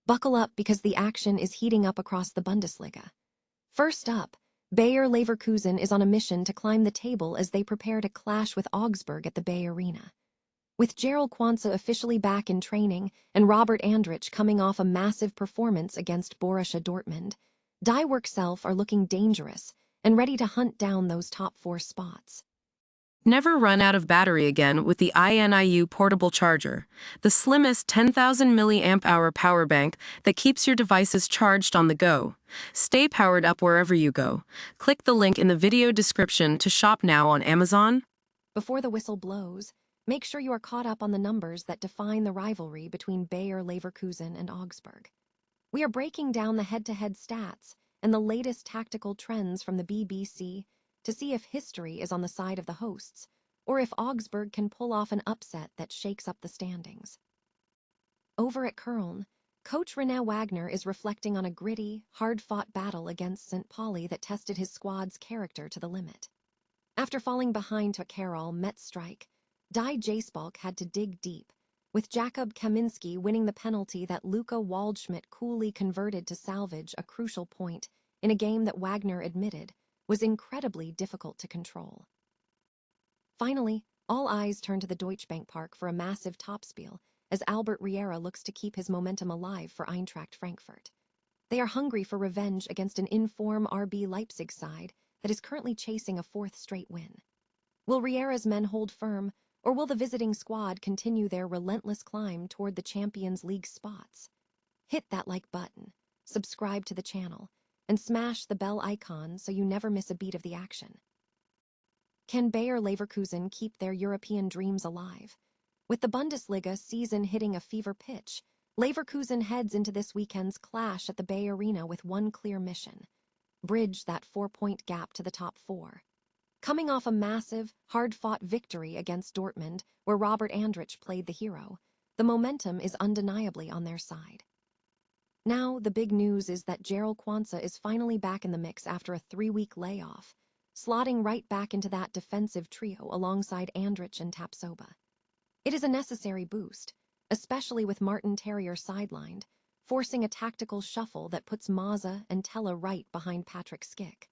Buckle up because the action is heating up across the Bundesliga. First up, Bayer Leverkusen is on a mission to climb the table as they prepare to clash with Augsburg at the Bay Arena. With Gerald Quansah officially back in training and Robert Andrich coming off a massive performance against Borussia Dortmund, Die Workself are looking dangerous and ready to hunt down those top 4 spots. Never run out of battery again with the INIU portable charger, the slimmest 10,000 mAh power bank that keeps your devices charged on the go. Stay powered up wherever you go. Click the link in the video description to shop now on Amazon. Before the whistle blows, make sure you are caught up on the numbers that define the rivalry between Bayer Leverkusen and Augsburg. We are breaking down the head-to-head stats and the latest tactical trends from the BBC to see if history is on the side of the hosts, or if Augsburg can pull off an upset that shakes up the standings. Over at Köln, coach René Wagner is reflecting on a gritty, hard-fought battle against St. Pauli that tested his squad's character to the limit. After falling behind to a Carol Met strike, Die Jaspalk had to dig deep, with Jakub Kaminski winning the penalty that Luca Waldschmidt coolly converted to salvage a crucial point in a game that Wagner admitted was incredibly difficult to control. Finally, all eyes turn to the Deutsche Bank Park for a massive topspiel as Albert Riera looks to keep his momentum alive for Eintracht Frankfurt. They are hungry for revenge against an in-form RB Leipzig side that is currently chasing a 4th straight win. Will Riera's men hold firm, or will the visiting squad continue their relentless climb toward the Champions League spots? Hit that like button, subscribe to the channel, and smash the bell icon so you never miss a beat of the action. Can Bayer Leverkusen keep their European dreams alive? With the Bundesliga season hitting a fever pitch, Leverkusen heads into this weekend's clash at the Bay Arena with one clear mission: bridge that 4-point gap to the top 4. Coming off a massive, hard-fought victory against Dortmund, where Robert Andrich played the hero, the momentum is undeniably on their side. Now, the big news is that Gerald Quansah is finally back in the mix after a 3-week layoff, slotting right back into that defensive trio alongside Andrich and Tapsoba. It is a necessary boost, especially with Martin Terrier sidelined, forcing a tactical shuffle that puts Mazza and Tella right behind Patrick Schick.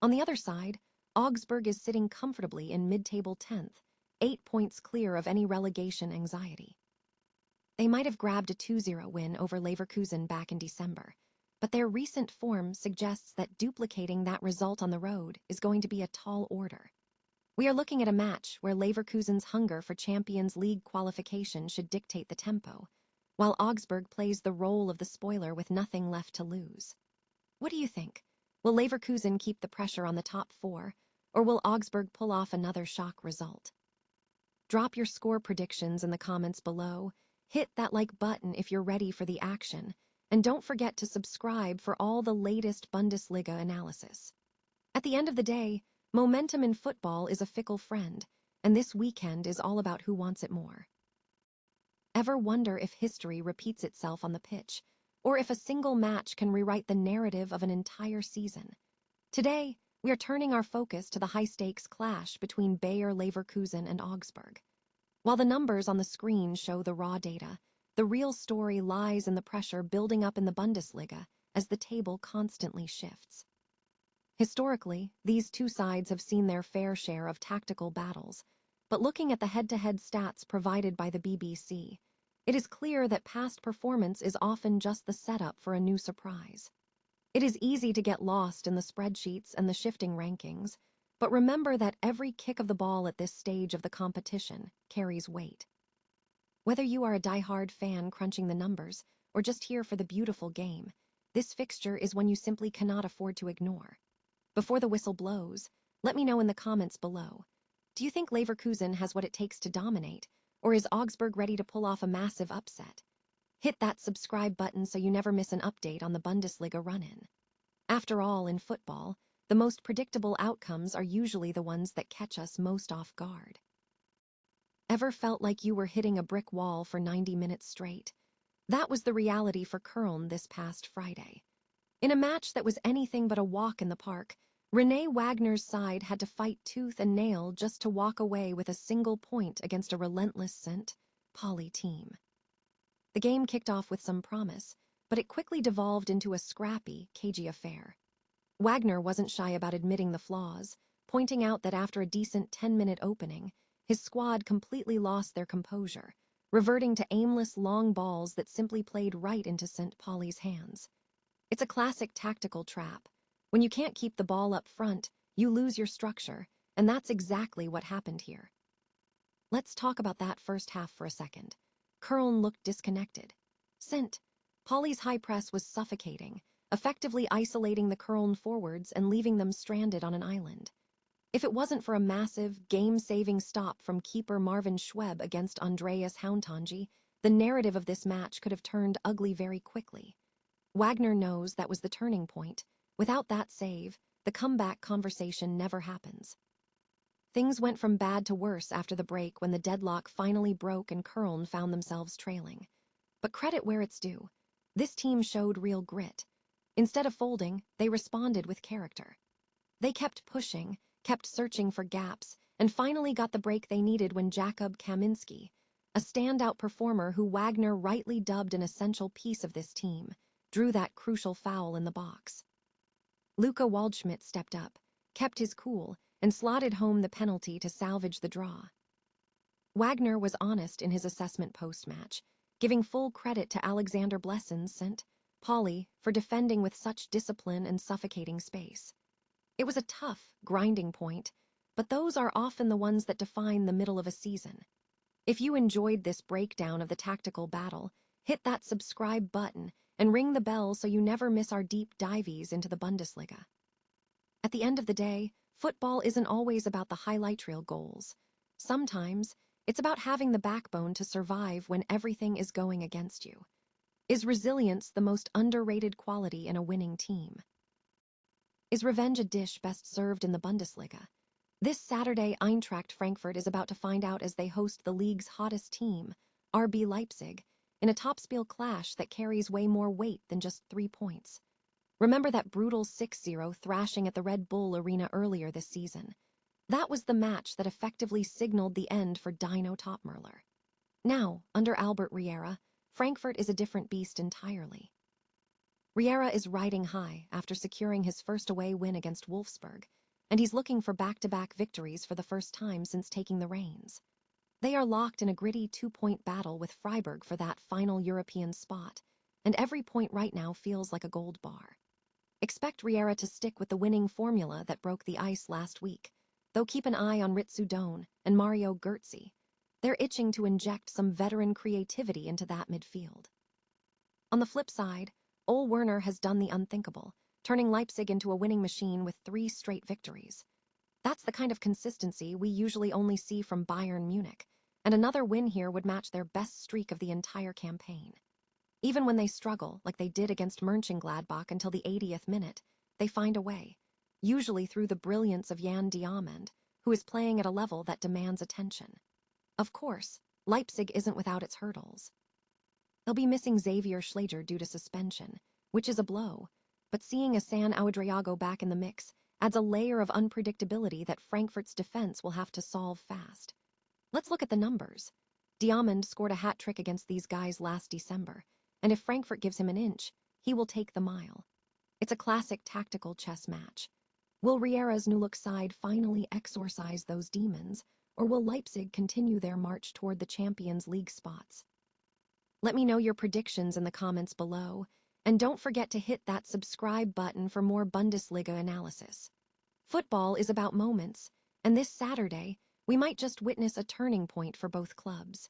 On the other side, Augsburg is sitting comfortably in mid-table 10th, 8 points clear of any relegation anxiety. They might have grabbed a 2-0 win over Leverkusen back in December, but their recent form suggests that duplicating that result on the road is going to be a tall order. We are looking at a match where Leverkusen's hunger for Champions League qualification should dictate the tempo, while Augsburg plays the role of the spoiler with nothing left to lose. What do you think? Will Leverkusen keep the pressure on the top 4, or will Augsburg pull off another shock result? Drop your score predictions in the comments below. Hit that like button if you're ready for the action, and don't forget to subscribe for all the latest Bundesliga analysis. At the end of the day, momentum in football is a fickle friend, and this weekend is all about who wants it more. Ever wonder if history repeats itself on the pitch, or if a single match can rewrite the narrative of an entire season? Today, we are turning our focus to the high-stakes clash between Bayer Leverkusen and Augsburg. While the numbers on the screen show the raw data, the real story lies in the pressure building up in the Bundesliga as the table constantly shifts. Historically, these two sides have seen their fair share of tactical battles, but looking at the head-to-head stats provided by the BBC, it is clear that past performance is often just the setup for a new surprise. It is easy to get lost in the spreadsheets and the shifting rankings, but remember that every kick of the ball at this stage of the competition carries weight. Whether you are a die-hard fan crunching the numbers or just here for the beautiful game, this fixture is one you simply cannot afford to ignore. Before the whistle blows, let me know in the comments below. Do you think Leverkusen has what it takes to dominate, or is Augsburg ready to pull off a massive upset? Hit that subscribe button so you never miss an update on the Bundesliga run-in. After all, in football, the most predictable outcomes are usually the ones that catch us most off guard. Ever felt like you were hitting a brick wall for 90 minutes straight? That was the reality for Köln this past Friday. In a match that was anything but a walk in the park, René Wagner's side had to fight tooth and nail just to walk away with a single point against a relentless St. Pauli team. The game kicked off with some promise, but it quickly devolved into a scrappy, cagey affair. Wagner wasn't shy about admitting the flaws, pointing out that after a decent 10-minute opening, his squad completely lost their composure, reverting to aimless long balls that simply played right into St. Pauli's hands. It's a classic tactical trap. When you can't keep the ball up front, you lose your structure, and that's exactly what happened here. Let's talk about that first half for a second. Köln looked disconnected. St. Pauli's high press was suffocating, effectively isolating the Köln forwards and leaving them stranded on an island. If it wasn't for a massive, game-saving stop from keeper Marvin Schweb against Andreas Hauntanji, the narrative of this match could have turned ugly very quickly. Wagner knows that was the turning point. Without that save, the comeback conversation never happens. Things went from bad to worse after the break when the deadlock finally broke and Köln found themselves trailing. But credit where it's due. This team showed real grit. Instead of folding, they responded with character. They kept pushing, kept searching for gaps, and finally got the break they needed when Jakub Kaminski, a standout performer who Wagner rightly dubbed an essential piece of this team, drew that crucial foul in the box. Luca Waldschmidt stepped up, kept his cool, and slotted home the penalty to salvage the draw. Wagner was honest in his assessment post-match, giving full credit to Alexander Blessen's St. Pauli for defending with such discipline and suffocating space. It was a tough, grinding point, but those are often the ones that define the middle of a season. If you enjoyed this breakdown of the tactical battle, hit that subscribe button and ring the bell so you never miss our deep dives into the Bundesliga. At the end of the day, football isn't always about the highlight reel goals. Sometimes, it's about having the backbone to survive when everything is going against you. Is resilience the most underrated quality in a winning team? Is revenge a dish best served in the Bundesliga? This Saturday, Eintracht Frankfurt is about to find out as they host the league's hottest team, RB Leipzig, in a topspiel clash that carries way more weight than just 3 points. Remember that brutal 6-0 thrashing at the Red Bull Arena earlier this season. That was the match that effectively signaled the end for Dino Topmerler. Now, under Albert Riera, Frankfurt is a different beast entirely. Riera is riding high after securing his first away win against Wolfsburg, and he's looking for back-to-back victories for the first time since taking the reins. They are locked in a gritty 2-point battle with Freiburg for that final European spot, and every point right now feels like a gold bar. Expect Riera to stick with the winning formula that broke the ice last week, though keep an eye on Ritsu Doan and Mario Götze. They're itching to inject some veteran creativity into that midfield. On the flip side, Ole Werner has done the unthinkable, turning Leipzig into a winning machine with 3 straight victories. That's the kind of consistency we usually only see from Bayern Munich, and another win here would match their best streak of the entire campaign. Even when they struggle, like they did against Mönchengladbach until the 80th minute, they find a way, usually through the brilliance of Jan Diamond, who is playing at a level that demands attention. Of course, Leipzig isn't without its hurdles. They'll be missing Xavier Schlager due to suspension, which is a blow, but seeing Hassan Ouedraogo back in the mix adds a layer of unpredictability that Frankfurt's defense will have to solve fast. Let's look at the numbers. Diamond scored a hat-trick against these guys last December, and if Frankfurt gives him an inch, he will take the mile. It's a classic tactical chess match. Will Riera's new-look side finally exorcise those demons, or will Leipzig continue their march toward the Champions League spots? Let me know your predictions in the comments below, and don't forget to hit that subscribe button for more Bundesliga analysis. Football is about moments, and this Saturday, we might just witness a turning point for both clubs.